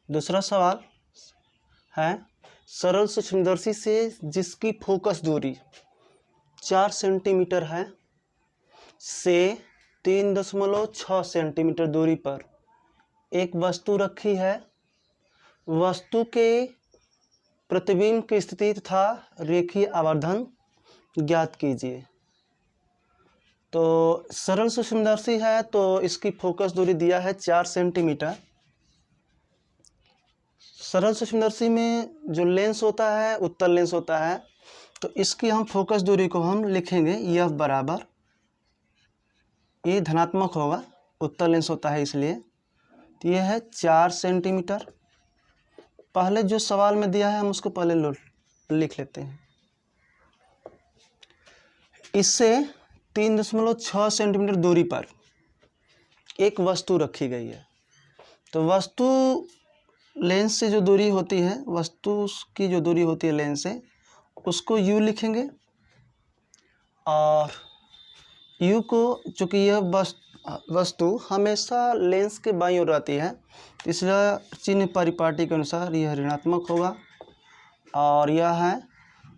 दूसरा सवाल है सरल सूक्ष्मदर्शी से जिसकी फोकस दूरी 4 सेंटीमीटर है से 3.6 सेंटीमीटर दूरी पर एक वस्तु रखी है। वस्तु के प्रतिबिंब की स्थिति तथा रेखीय आवर्धन ज्ञात कीजिए। तो सरल सूक्ष्मदर्शी है तो इसकी फोकस दूरी दिया है 4 सेंटीमीटर। सरल सूक्ष्मदर्शी में जो लेंस होता है उत्तल लेंस होता है, तो इसकी हम फोकस दूरी को हम लिखेंगे F बराबर, ये धनात्मक होगा, उत्तल लेंस होता है इसलिए। तो ये है 4 सेंटीमीटर। पहले जो सवाल में दिया है हम उसको पहले लिख लेते हैं। इससे 3.6 सेंटीमीटर दूरी पर एक वस्तु रखी गई है। तो वस्तु लेंस से जो दूरी होती है, वस्तु की जो दूरी होती है लेंस से, उसको U लिखेंगे। और U को, चूँकि यह वस्तु हमेशा लेंस के बाईं ओर रहती है, इसलिए चिन्ह परिपाटी के अनुसार यह ऋणात्मक होगा। और यह है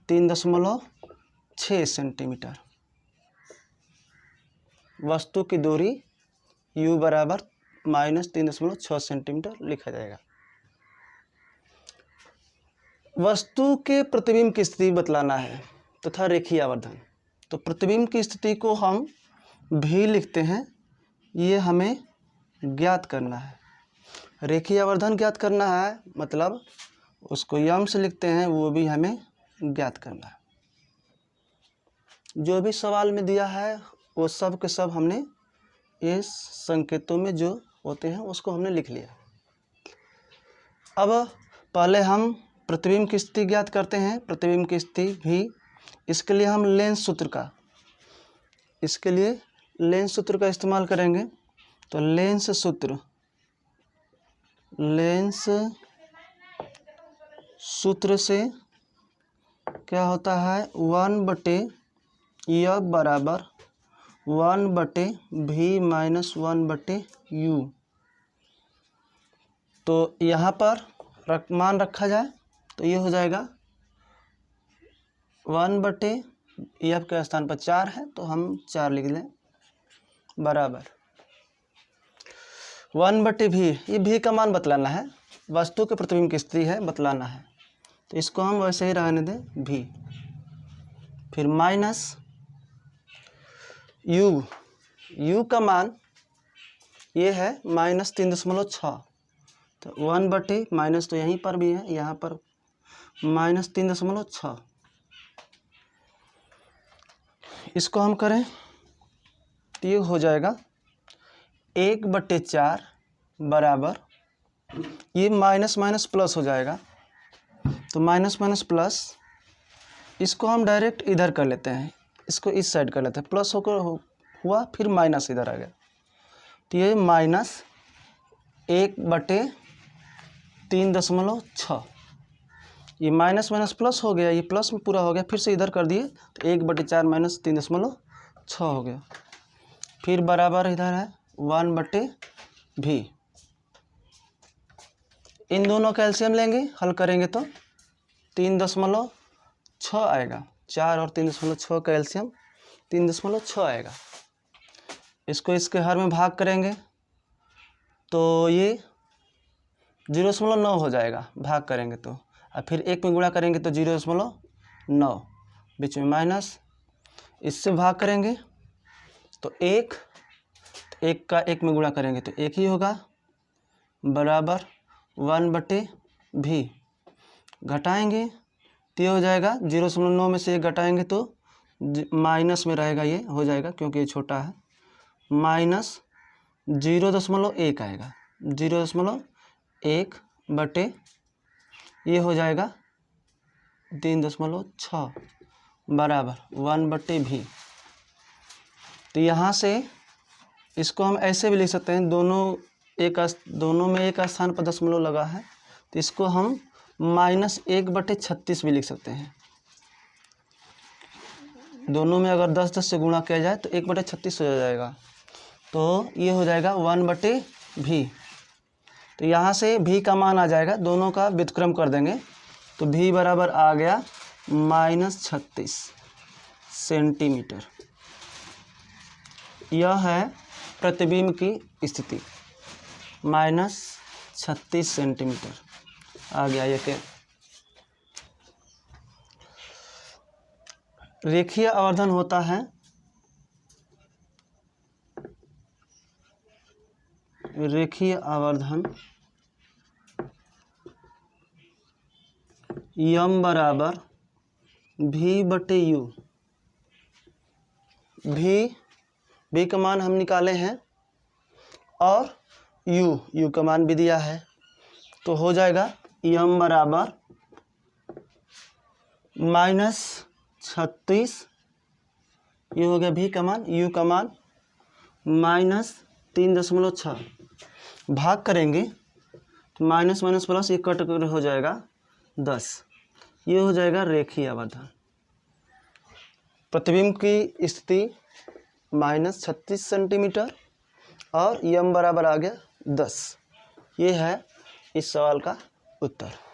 3.6 सेंटीमीटर। वस्तु की दूरी U बराबर -3.6 सेंटीमीटर लिखा जाएगा। वस्तु के प्रतिबिंब की स्थिति बतलाना है तथा रेखीय आवर्धन। तो प्रतिबिंब की स्थिति को हम भी लिखते हैं, ये हमें ज्ञात करना है। रेखीय आवर्धन ज्ञात करना है, मतलब उसको यम से लिखते हैं, वो भी हमें ज्ञात करना है। जो भी सवाल में दिया है वो सब के सब हमने इस संकेतों में जो होते हैं उसको हमने लिख लिया। अब पहले हम प्रतिबिंब की स्थिति ज्ञात करते हैं। प्रतिबिंब की स्थिति भी, इसके लिए हम लेंस सूत्र का इस्तेमाल करेंगे। तो लेंस सूत्र से क्या होता है, 1/F बराबर 1/V - 1/U। तो यहाँ पर मान रखा जाए तो ये हो जाएगा 1/F के स्थान पर 4 है तो हम 4 लिख लें, बराबर 1/V। ये V का मान बतलाना है, वस्तु के प्रतिबिंब की स्थिति है, बतलाना है। तो इसको हम वैसे ही रहने दें V। फिर माइनस U का मान ये है -3.6। तो 1/, माइनस तो यहीं पर भी है, यहाँ पर -3.6। इसको हम करें तो ये हो जाएगा 1/4 बराबर, ये माइनस माइनस प्लस हो जाएगा। तो माइनस माइनस प्लस, इसको हम डायरेक्ट इधर कर लेते हैं, इसको इस साइड कर लेते हैं, प्लस होकर हुआ, फिर माइनस इधर आ गया। तो ये -1/3.6, ये माइनस माइनस प्लस हो गया, ये प्लस में पूरा हो गया, फिर से इधर कर दिए तो 1/4 - 3.6 हो गया। फिर बराबर इधर है 1/V। इन दोनों का एलसीएम लेंगे, हल करेंगे तो 3.6 आएगा। 4 और 3.6 का एलसीएम 3.6 आएगा। इसको इसके हर में भाग करेंगे तो ये 0.9 हो जाएगा, भाग करेंगे तो। और फिर 1 में गुणा करेंगे तो 0.9, बीच में माइनस, इससे भाग करेंगे तो 1 का 1 में गुणा करेंगे तो 1 ही होगा, बराबर 1/V। घटाएंगे तो ये हो जाएगा 0.9 में से 1 घटाएंगे तो माइनस में रहेगा, ये हो जाएगा क्योंकि ये छोटा है, -0.1 आएगा। 0.1 ये हो जाएगा 3.6 बराबर 1/V। तो यहाँ से इसको हम ऐसे भी लिख सकते हैं, दोनों में एक स्थान पर दशमलव लगा है, तो इसको हम -1/36 भी लिख सकते हैं। दोनों में अगर 10 से गुणा किया जाए तो 1/36 हो जाएगा। तो ये हो जाएगा 1/V। तो यहाँ से भी का मान आ जाएगा, दोनों का व्युत्क्रम कर देंगे तो भी बराबर आ गया -36 सेंटीमीटर। यह है प्रतिबिंब की स्थिति, -36 सेंटीमीटर आ गया। ये के रेखीय आवर्धन होता है रेखीय आवर्धन यम बराबर भी बटे यू। भी का मान हम निकाले हैं और यू का मान भी दिया है, तो हो जाएगा यम बराबर -36, ये हो गया भी का मान, यू का मान -3.6, भाग करेंगे तो माइनस माइनस प्लस ये कट कर हो जाएगा 10। ये हो जाएगा रेखीय आवर्धन। प्रतिबिंब की स्थिति -36 सेंटीमीटर और यम बराबर आ गया 10। ये है इस सवाल का उत्तर।